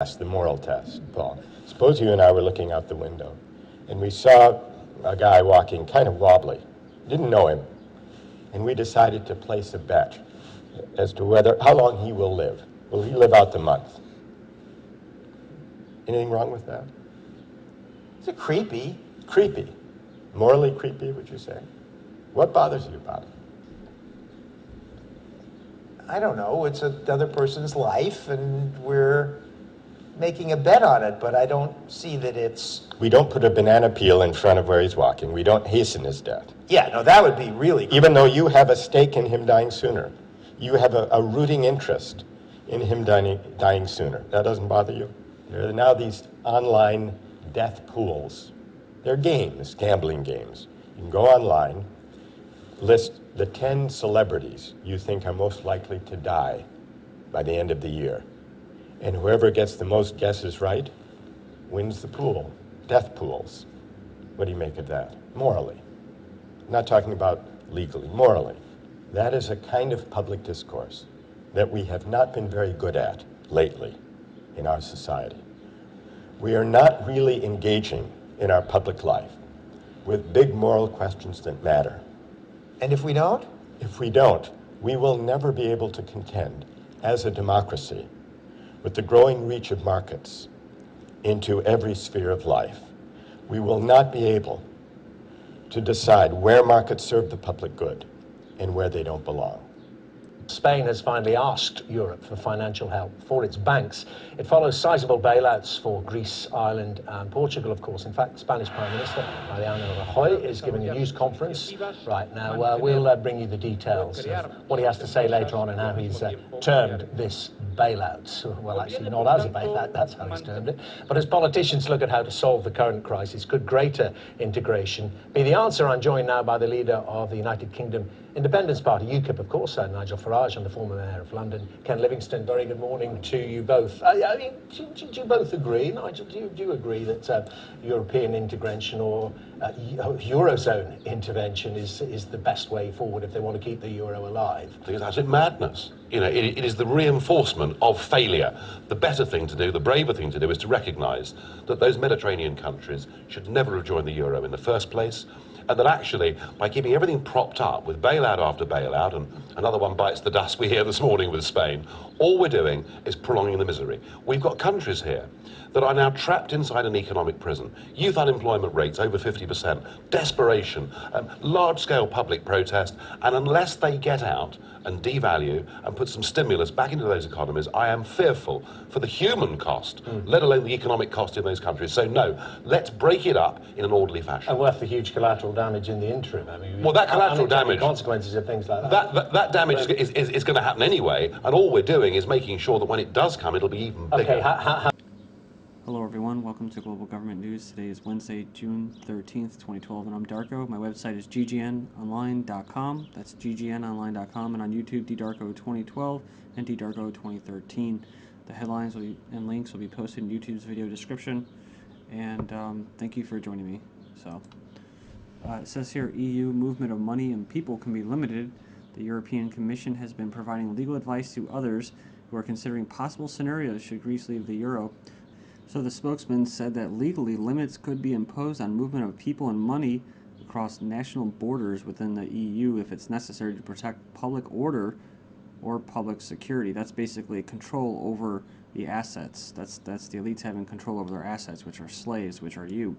The moral test, Paul. Suppose you and I were looking out the window and we saw a guy walking kind of wobbly, didn't know him, and we decided to place a bet as to how long he will live. Will he live out the month? Anything wrong with that? Is it creepy? Creepy. Morally creepy, would you say? What bothers you about it? I don't know. It's another person's life, and we're making a bet on it, but I don't see that it's... We don't put a banana peel in front of where he's walking. We don't hasten his death. Yeah, no, that would be really creepy. Even though you have a stake in him dying sooner. You have a rooting interest in him dying sooner. That doesn't bother you? There are now these online death pools. They're games, gambling games. You can go online, list the 10 celebrities you think are most likely to die by the end of the year. And whoever gets the most guesses right wins the pool. Death pools. What do you make of that? Morally. I'm not talking about legally, morally. That is a kind of public discourse that we have not been very good at lately in our society. We are not really engaging in our public life with big moral questions that matter. And if we don't? If we don't, we will never be able to contend as a democracy with the growing reach of markets into every sphere of life. We will not be able to decide where markets serve the public good and where they don't belong. Spain has finally asked Europe for financial help for its banks. It follows sizable bailouts for Greece, Ireland and Portugal, of course. In fact, the Spanish Prime Minister, Mariano Rajoy, is giving a news conference right now. We'll bring you the details of what he has to say later on and how he's termed this bailout. Well, actually, not as a bailout, that's how he's termed it. But as politicians look at how to solve the current crisis, could greater integration be the answer? I'm joined now by the leader of the United Kingdom Independence Party, UKIP, of course, Nigel Farage, and the former Mayor of London, Ken Livingstone. Very good morning to you both. I mean, do you both agree, Nigel, do you agree that European intervention or Eurozone intervention is the best way forward if they want to keep the euro alive? I think it's absolute madness. You know, it is the reinforcement of failure. The better thing to do, the braver thing to do, is to recognise that those Mediterranean countries should never have joined the euro in the first place, and that actually, by keeping everything propped up with bailout after bailout, and another one bites the dust we hear this morning with Spain, all we're doing is prolonging the misery. We've got countries here that are now trapped inside an economic prison. Youth unemployment rates over 50%, desperation, large-scale public protest, and unless they get out and devalue and put some stimulus back into those economies, I am fearful for the human cost, let alone the economic cost in those countries. So no, let's break it up in an orderly fashion. And worth the huge collateral damage in the interim. I mean, well, that collateral damage, consequences of things like that. That damage is going to happen anyway, and all we're doing is making sure that when it does come, it'll be even bigger. Okay, Hello everyone, welcome to Global Government News. Today is Wednesday, June 13th, 2012, and I'm Darko. My website is ggnonline.com. That's ggnonline.com, and on YouTube, ddarko2012 and ddarko2013. The headlines and links will be posted in YouTube's video description, and thank you for joining me. So, it says here, EU movement of money and people can be limited. The European Commission has been providing legal advice to others who are considering possible scenarios should Greece leave the euro. So the spokesman said that legally limits could be imposed on movement of people and money across national borders within the EU if it's necessary to protect public order or public security. That's basically control over the assets. That's the elites having control over their assets, which are slaves, which are you,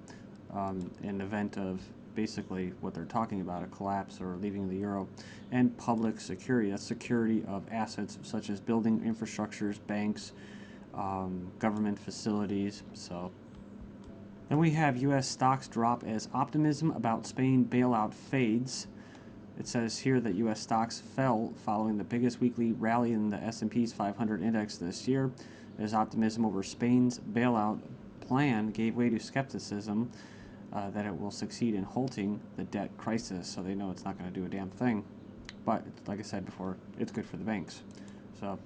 in the event of basically what they're talking about, a collapse or leaving the euro. And public security, that's security of assets such as building infrastructures, banks, government facilities. So then we have U.S. stocks drop as optimism about Spain bailout fades. It says here that U.S. stocks fell following the biggest weekly rally in the S&P's 500 index this year, as optimism over Spain's bailout plan gave way to skepticism that it will succeed in halting the debt crisis. So they know it's not going to do a damn thing. But like I said before, it's good for the banks. So.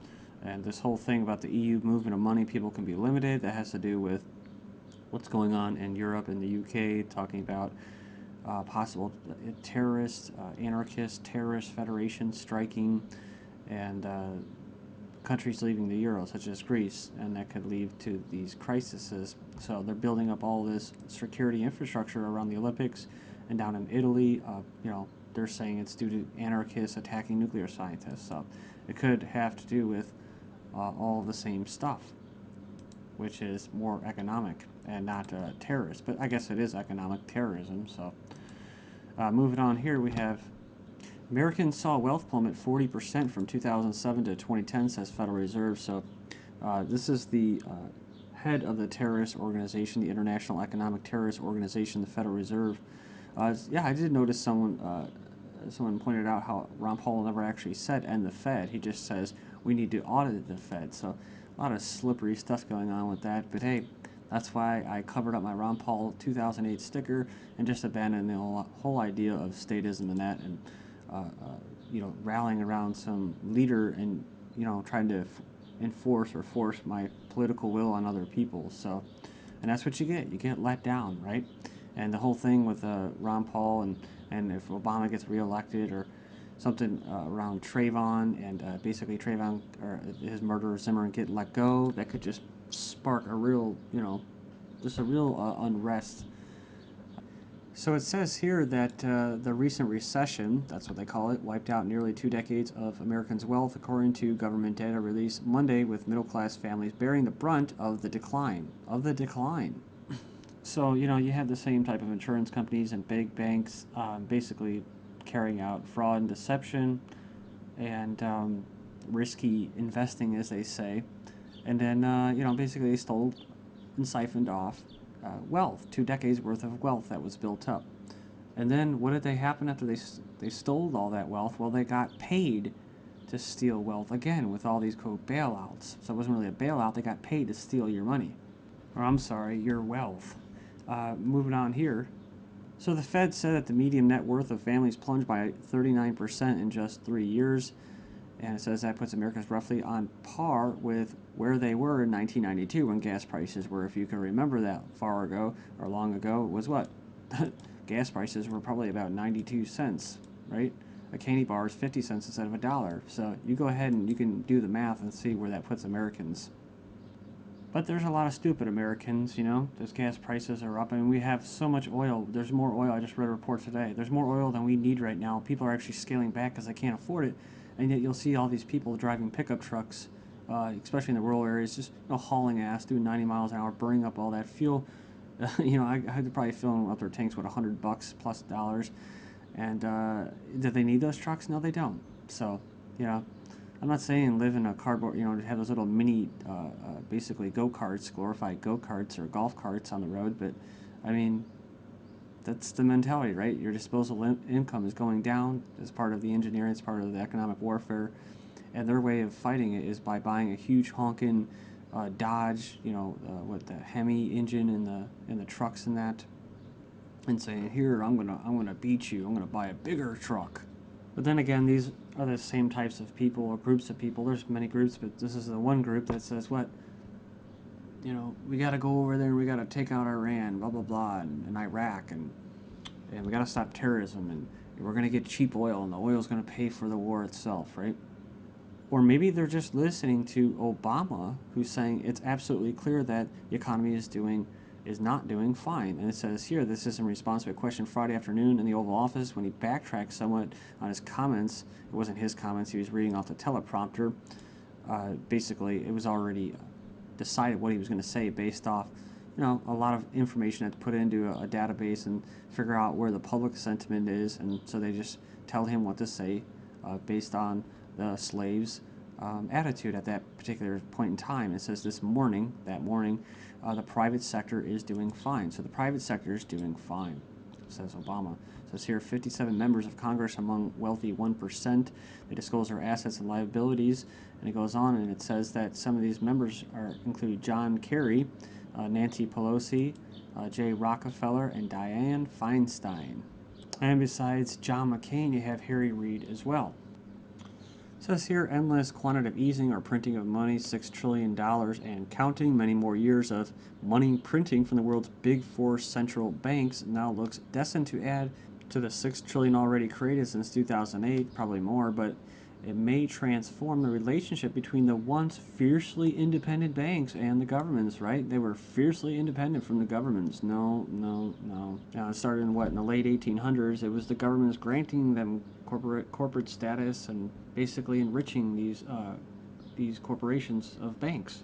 And this whole thing about the EU movement of money, people can be limited, that has to do with what's going on in Europe and the UK, talking about possible terrorist, anarchist, terrorist federations striking, and countries leaving the euro, such as Greece, and that could lead to these crises. So they're building up all this security infrastructure around the Olympics, and down in Italy, they're saying it's due to anarchists attacking nuclear scientists. So it could have to do with all the same stuff, which is more economic and not terrorist. But I guess it is economic terrorism. So moving on here, we have Americans saw wealth plummet 40% from 2007 to 2010, says Federal Reserve. So this is the head of the terrorist organization, the International Economic Terrorist Organization, the Federal Reserve. Yeah, I did notice someone pointed out how Ron Paul never actually said end the Fed. He just says we need to audit the Fed. So a lot of slippery stuff going on with that. But hey, that's why I covered up my Ron Paul 2008 sticker and just abandoned the whole idea of statism and that, and rallying around some leader and trying to enforce or force my political will on other people. So, and that's what you get. You get let down, right? And the whole thing with Ron Paul and if Obama gets reelected or something around Trayvon and basically Trayvon or his murderer Zimmerman get let go, that could just spark a real, just a real unrest. So it says here that the recent recession, that's what they call it, wiped out nearly 2 decades of Americans' wealth, according to government data released Monday, with middle-class families bearing the brunt of the decline. So, you have the same type of insurance companies and big banks basically carrying out fraud and deception and risky investing, as they say. And then, basically they stole and siphoned off wealth, 2 decades worth of wealth that was built up. And then what did they happen after they stole all that wealth? Well, they got paid to steal wealth again with all these quote bailouts. So it wasn't really a bailout, they got paid to steal your money. Or I'm sorry, your wealth. Moving on here. So the Fed said that the median net worth of families plunged by 39% in just 3 years. And it says that puts Americans roughly on par with where they were in 1992 when gas prices were, if you can remember that far ago or long ago, was what? Gas prices were probably about 92 cents, right? A candy bar is 50 cents instead of $1. So you go ahead and you can do the math and see where that puts Americans. But there's a lot of stupid Americans, those gas prices are up, and we have so much oil. There's more oil. I just read a report today. There's more oil than we need right now. People are actually scaling back because they can't afford it. And yet you'll see all these people driving pickup trucks, especially in the rural areas, just hauling ass, doing 90 miles an hour, burning up all that fuel. I had to probably fill up their tanks with $100 plus dollars. And do they need those trucks? No, they don't. So, I'm not saying live in a cardboard, have those little mini, basically go-karts, glorified go-karts or golf carts on the road, but I mean, that's the mentality, right? Your disposable income is going down as part of the engineering, it's part of the economic warfare, and their way of fighting it is by buying a huge honking Dodge, with the Hemi engine in the trucks and that, and saying, "Here, I'm gonna beat you. I'm gonna buy a bigger truck." But then again, these are the same types of people or groups of people. There's many groups, but this is the one group that says, what? We got to go over there and we got to take out Iran, blah, blah, blah, and Iraq, and we got to stop terrorism, and we're going to get cheap oil, and the oil's going to pay for the war itself, right? Or maybe they're just listening to Obama, who's saying it's absolutely clear that the economy is not doing fine. And it says here, this is in response to a question Friday afternoon in the Oval Office when he backtracked somewhat on his comments. It wasn't his comments, he was reading off the teleprompter. Basically, it was already decided what he was going to say based off, a lot of information that's put into a database and figure out where the public sentiment is. And so they just tell him what to say based on the slaves' attitude at that particular point in time. It says that morning, the private sector is doing fine. So the private sector is doing fine, says Obama. It says here, 57 members of Congress among wealthy 1%. They disclose their assets and liabilities. And it goes on and it says that some of these members include John Kerry, Nancy Pelosi, Jay Rockefeller, and Dianne Feinstein. And besides John McCain, you have Harry Reid as well. It says here, endless quantitative easing or printing of money, $6 trillion and counting. Many more years of money printing from the world's big four central banks now looks destined to add to the $6 trillion already created since 2008, probably more, but it may transform the relationship between the once fiercely independent banks and the governments, right? They were fiercely independent from the governments. No. It started in the late 1800s. It was the governments granting them corporate status and basically enriching these corporations of banks.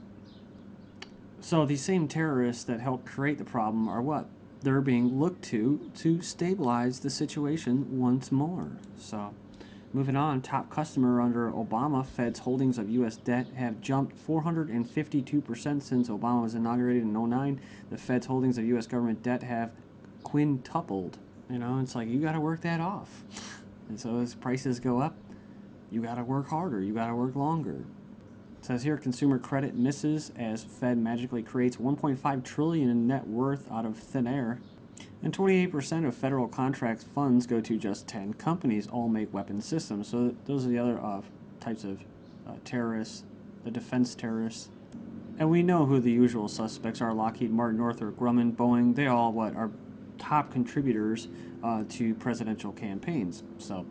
So these same terrorists that helped create the problem are what? They're being looked to stabilize the situation once more. So, moving on, top customer under Obama, Fed's holdings of U.S. debt have jumped 452% since Obama was inaugurated in 2009. The Fed's holdings of U.S. government debt have quintupled. It's like you got to work that off. And so as prices go up, you got to work harder, you got to work longer. It says here consumer credit misses as Fed magically creates $1.5 trillion in net worth out of thin air. And 28% of federal contract funds go to just 10 companies, all make weapon systems. So those are the other types of terrorists, the defense terrorists. And we know who the usual suspects are: Lockheed Martin, Northrop Grumman, Boeing. They all are top contributors to presidential campaigns. So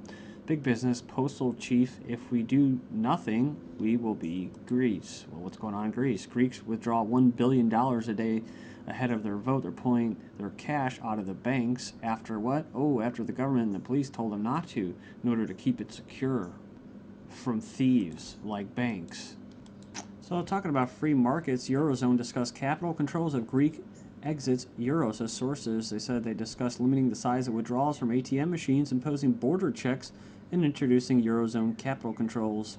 big business, postal chief, if we do nothing, we will be Greece. Well, what's going on in Greece? Greeks withdraw $1 billion a day ahead of their vote. They're pulling their cash out of the banks after what? After the government and the police told them not to, in order to keep it secure from thieves like banks. So talking about free markets, Eurozone discussed capital controls of Greek exits Euro. So sources, they said they discussed limiting the size of withdrawals from ATM machines, imposing border checks, and introducing Eurozone capital controls.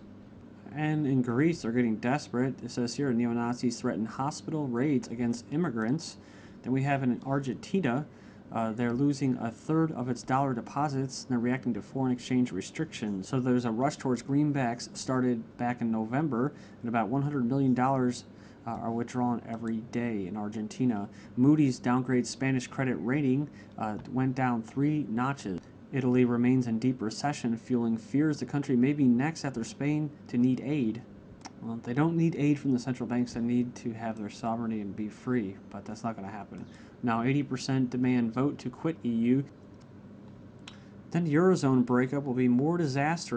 And in Greece, they're getting desperate. It says here, neo-Nazis threaten hospital raids against immigrants. Then we have in Argentina, they're losing a third of its dollar deposits, and they're reacting to foreign exchange restrictions. So there's a rush towards greenbacks started back in November, and about $100 million are withdrawn every day in Argentina. Moody's downgrades Spanish credit rating, went down 3 notches. Italy remains in deep recession, fueling fears the country may be next after Spain to need aid. Well, they don't need aid from the central banks. They need to have their sovereignty and be free, but that's not going to happen. Now, 80% demand vote to quit EU. Then the Eurozone breakup will be more disastrous